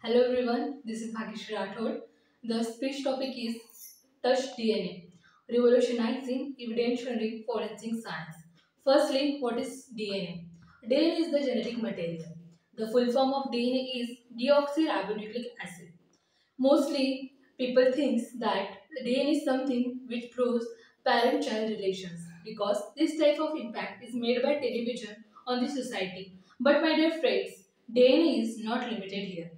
Hello everyone, this is Bhagishri Rathod. The speech topic is Touch DNA, revolutionizing evidentiary forensic science. Firstly, what is DNA? DNA is the genetic material. The full form of DNA is deoxyribonucleic acid. Mostly, people think that DNA is something which proves parent-child relations because this type of impact is made by television on the society. But my dear friends, DNA is not limited here.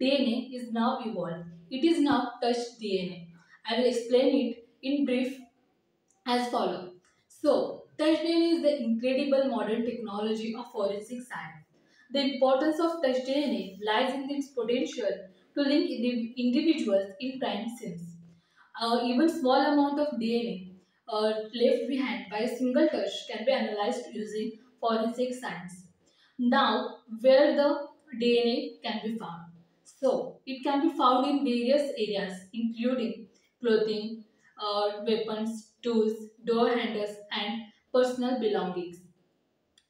DNA is now evolved. It is now touch DNA. I will explain it in brief as follows. So, touch DNA is the incredible modern technology of forensic science. The importance of touch DNA lies in its potential to link individuals in crime scenes. Even small amount of DNA left behind by a single touch can be analyzed using forensic science. Now, where the DNA can be found? So, it can be found in various areas including clothing, weapons, tools, door handles, and personal belongings.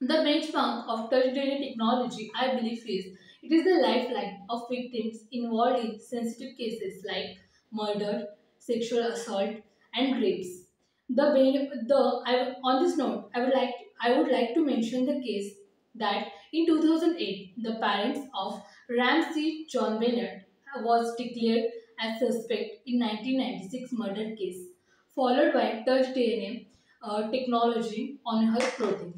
The benchmark of touch DNA technology, I believe, is it is the lifeline of victims involved in sensitive cases like murder, sexual assault, and rapes. On this note, I would like to mention the case that in 2008, the parents of Ramsey John Bennett was declared as suspect in 1996 murder case, followed by touch DNA technology on her clothing.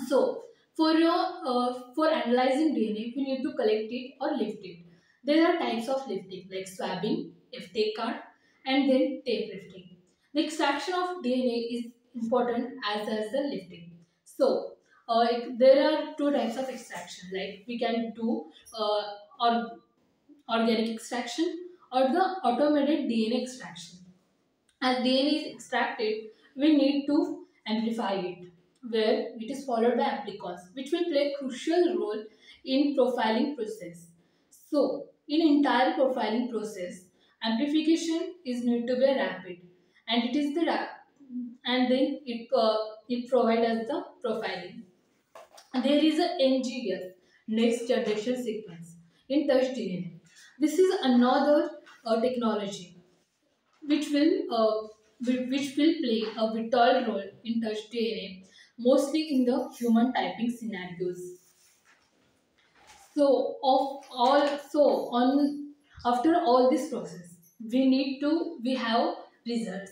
So, for analyzing DNA, we need to collect it or lift it. There are types of lifting like swabbing, FT card, and then tape lifting. The extraction of DNA is important as the lifting. So, there are two types of extraction. Like we can do or organic extraction or the automated DNA extraction. As DNA is extracted, we need to amplify it, where it is followed by amplicons, which will play a crucial role in profiling process. So, in entire profiling process, amplification is need to be rapid, and it is and then it provides us the profiling. There is a NGS, next generation sequence, in touch DNA. This is another technology which will play a vital role in touch DNA, mostly in the human typing scenarios. So of all so on after all this process, we have results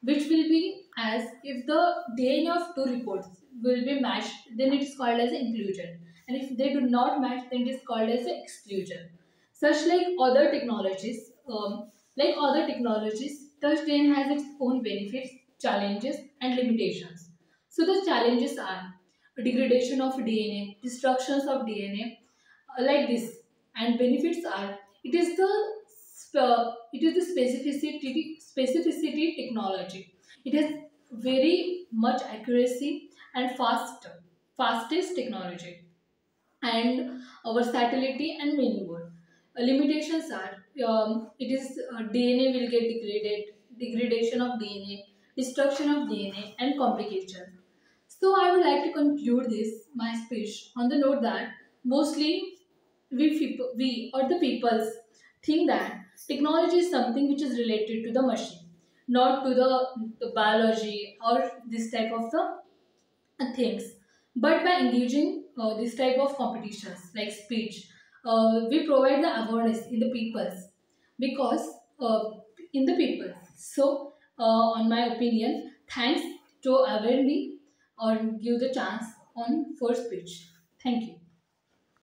which will be as if the DNA of two reports will be matched, then it is called as inclusion, and if they do not match, then it is called as exclusion. Such like other technologies, touch DNA has its own benefits, challenges, and limitations. So the challenges are degradation of DNA, destructions of DNA, like this, and benefits are it is the specificity technology. It has very much accuracy and fastest technology, and versatility and many more. Limitations are it is DNA will get degradation of DNA, destruction of DNA, and complication. So I would like to conclude this my speech on the note that mostly we or the peoples think that technology is something which is related to the machine, not to the biology or this type of the things. But by engaging this type of competitions like speech, we provide the awareness in the peoples because in the people. So, on my opinion, thanks to aware me or give the chance on for speech. Thank you.